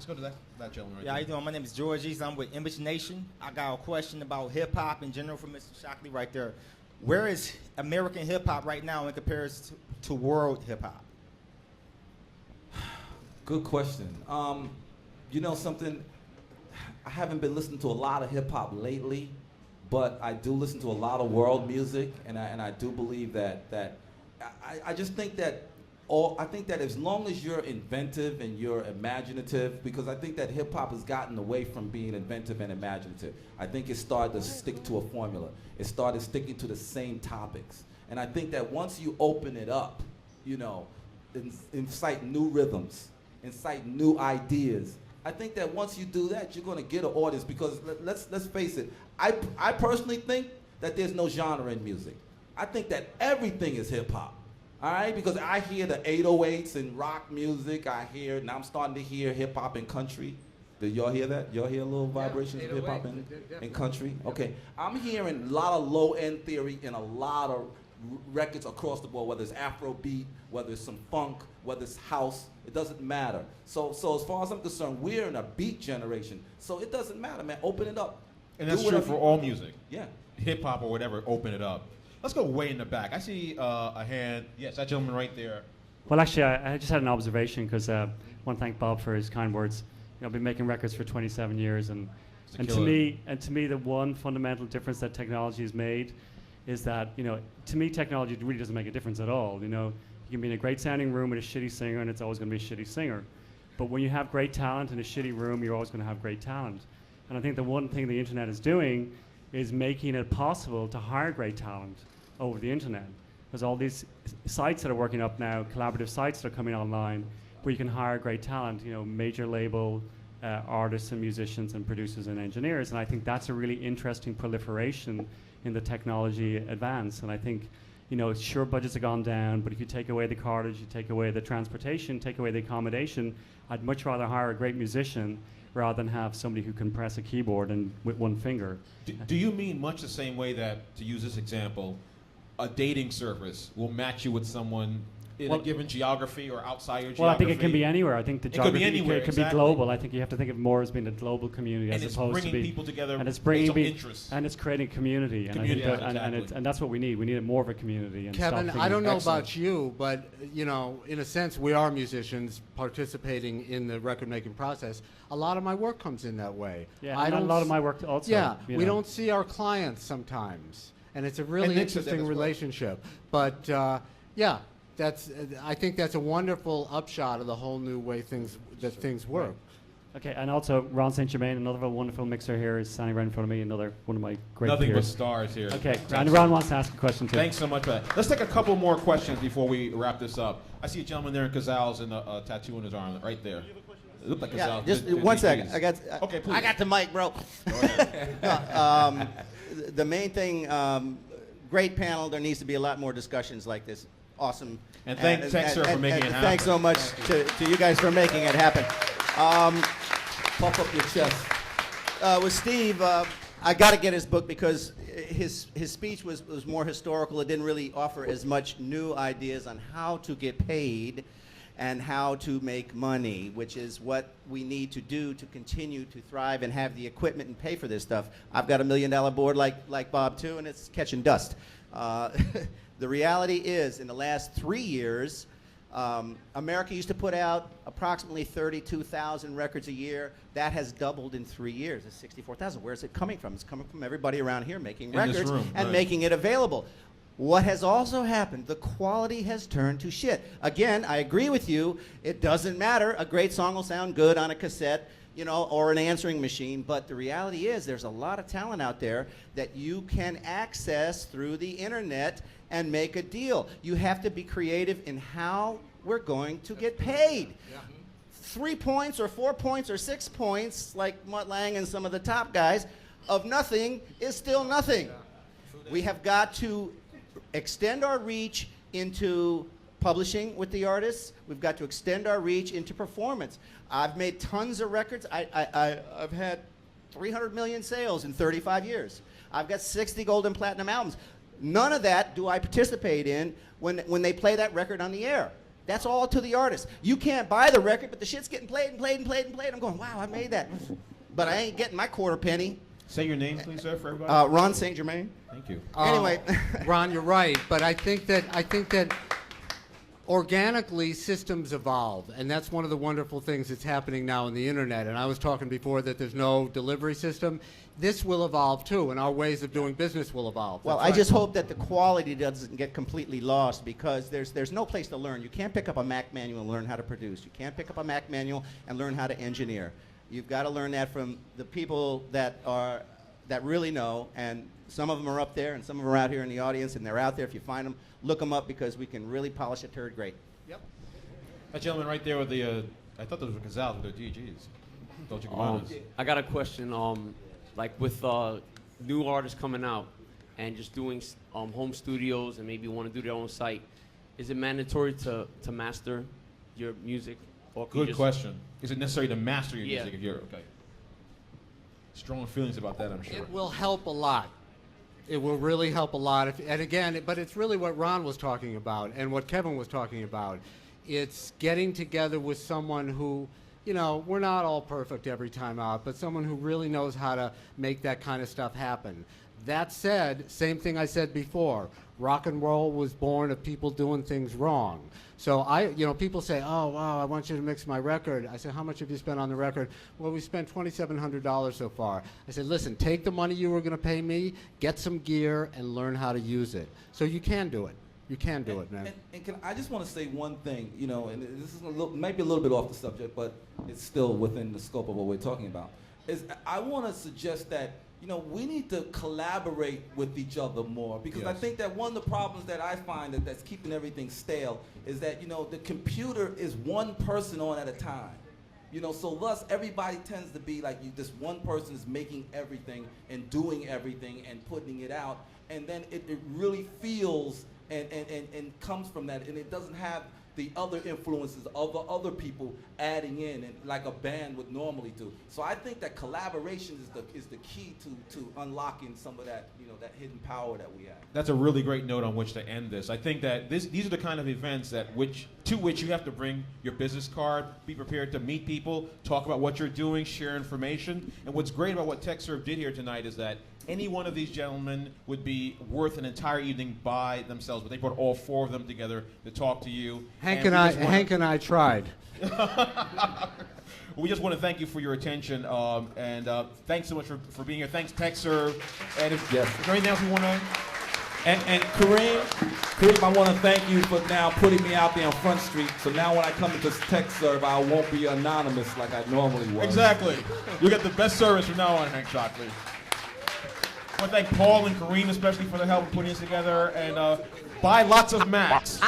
go to that gentleman right Yeah, how there. you doing? My name is George East. I'm with Image Nation. I got a question about hip hop in general for Mr. Shockley right there. Where is American hip hop right now in comparison to world hip hop? Good question. You know something? I haven't been listening to a lot of hip hop lately, but I do listen to a lot of world music, and I do believe that I just think that I think that as long as you're inventive and you're imaginative, because I think that hip hop has gotten away from being inventive and imaginative. I think it started to stick to a formula. It started sticking to the same topics, and I think that once you open it up, you know, incite new rhythms, incite new ideas. I think that once you do that, you're going to get an audience, because let's face it. I personally think that there's no genre in music. I think that everything is hip hop. All right, because I hear the 808s and rock music. Now I'm starting to hear hip hop and country. Did y'all hear that? Y'all hear a little vibrations of hip hop and country? Okay, I'm hearing a lot of low end theory in a lot of records across the board, whether it's Afrobeat, whether it's some funk, whether it's house, it doesn't matter. So as far as I'm concerned, we're in a beat generation. So it doesn't matter, man. Open it up. And that's true for all music. Yeah. Hip hop or whatever, open it up. Let's go way in the back. I see a hand. Yes, that gentleman right there. Well, actually, I just had an observation, because I want to thank Bob for his kind words. You know, I've been making records for 27 years, and to me, the one fundamental difference that technology has made is that, you know, to me, technology really doesn't make a difference at all. You know, you can be in a great sounding room with a shitty singer, and it's always going to be a shitty singer. But when you have great talent in a shitty room, you're always going to have great talent. And I think the one thing the internet is doing is making it possible to hire great talent over the internet. There's all these sites that are working up now, collaborative sites that are coming online, where you can hire great talent, you know, major label artists and musicians and producers and engineers. And I think that's a really interesting proliferation in the technology advance. And I think, you know, sure, budgets have gone down, but if you take away the cartage, you take away the transportation, take away the accommodation, I'd much rather hire a great musician rather than have somebody who can press a keyboard and with one finger. Do you mean much the same way that, to use this example, a dating service will match you with someone in a given geography or outside your geography? Well, I think it can be anywhere. I think the geography could be anywhere, it can exactly. be global. I think you have to think of more as being a global community, and as opposed to bringing people together, and it's bringing based on interests. and it's creating community. And I think that, and that's what we need. We need more of a community. And Kevin, I don't know about you, but you know, in a sense, we are musicians participating in the record-making process. A lot of my work comes in that way. Yeah, and a lot of my work also. Yeah, you we know. don't see our clients sometimes, and it's a really interesting relationship. But yeah, I think that's a wonderful upshot of the whole new way things work. Okay, and also Ron St. Germain, another wonderful mixer here, is standing right in front of me. Another one of my great Nothing peers. but stars here. Okay, and Ron wants to ask a question too. Thanks so much for that. Let's take a couple more questions before we wrap this up. I see a gentleman there in Cazals and a tattoo on his arm right there. It looked like Yeah, Cazals. just one second. Okay, please. I got the mic, bro. The main thing, great panel. There needs to be a lot more discussions like this. Awesome. And thanks, sir, for making it happen. Thanks so much to you guys for making it happen. Puff up your chest. With Steve, I got to get his book because his speech was more historical. It didn't really offer as much new ideas on how to get paid and how to make money, which is what we need to do to continue to thrive and have the equipment and pay for this stuff. I've got $1 million board like Bob too, and it's catching dust. The reality is, in the last 3 years, America used to put out approximately 32,000 records a year. That has doubled in 3 years. It's 64,000. Where is it coming from? It's coming from everybody around here making records and making it available. What has also happened, the quality has turned to shit. Again, I agree with you. It doesn't matter. A great song will sound good on a cassette, you know, or an answering machine. But the reality is there's a lot of talent out there that you can access through the internet and make a deal. You have to be creative in how we're going to get paid. Yeah. 3 points or 4 points or 6 points, like Mutt Lang and some of the top guys, of nothing is still nothing. Yeah. We have got to extend our reach into publishing with the artists. We've got to extend our reach into performance. I've made tons of records. I've had 300 million sales in 35 years. I've got 60 gold and platinum albums. None of that do I participate in when they play that record on the air. That's all to the artist. You can't buy the record, but the shit's getting played and played and played and played. I'm going, wow, I made that. But I ain't getting my quarter penny. Say your name, please, sir, for everybody. Ron St. Germain. Thank you. Anyway. Ron, you're right, but I think that organically systems evolve, and that's one of the wonderful things that's happening now in the internet. And I was talking before that there's no delivery system. This will evolve too, and our ways of doing business will evolve. Well, That's I right. just hope that the quality doesn't get completely lost, because there's no place to learn. You can't pick up a Mac manual and learn how to produce. You can't pick up a Mac manual and learn how to engineer. You've got to learn that from the people that really know, and some of them are up there, and some of them are out here in the audience, and they're out there. If you find them, look them up, because we can really polish a turd great. Yep. That gentleman right there with the, I thought those were Gonzalez with their DGs. Dolce Gabbana's. I got a question. Like with new artists coming out and just doing home studios and maybe want to do their own site, is it mandatory to master your music? Or can you Good just question. Is it necessary to master your Yeah. music if you're okay? Strong feelings about that, I'm sure. It will help a lot. It will really help a lot. And again, but it's really what Ron was talking about and what Kevin was talking about. It's getting together with someone who, you know, we're not all perfect every time out, but someone who really knows how to make that kind of stuff happen. That said, same thing I said before, rock and roll was born of people doing things wrong. So people say, oh, wow, I want you to mix my record. I said, how much have you spent on the record? Well, we spent $2,700 so far. I said, listen, take the money you were going to pay me, get some gear, and learn how to use it. So you can do it. You can do it, man. And I just want to say one thing, you know, and this is maybe a little bit off the subject, but it's still within the scope of what we're talking about. Is I want to suggest that, you know, we need to collaborate with each other more, because I Yes. think that one of the problems that I find that's keeping everything stale is that, you know, the computer is one person on at a time. You know, so thus everybody tends to be like this one person is making everything and doing everything and putting it out, and then it really feels and comes from that, and it doesn't have the other influences of the other people adding in, and like a band would normally do. So I think that collaboration is the key to unlocking some of that, you know, that hidden power that we have. That's a really great note on which to end this. I think that these are the kind of events to which you have to bring your business card, be prepared to meet people, talk about what you're doing, share information. And what's great about what Tekserve did here tonight is that any one of these gentlemen would be worth an entire evening by themselves, but they brought all four of them together to talk to you. Hank and I tried. We just want to thank you for your attention, and thanks so much for being here. Thanks, Tekserve. And is there anything else you want to? And Kareem, I want to thank you for now putting me out there on Front Street. So now when I come into Tekserve, I won't be anonymous like I normally was. Exactly. You'll get the best service from now on, Hank Shockley. I want to thank Paul and Kareem especially for their help in putting this together, and buy lots of Macs.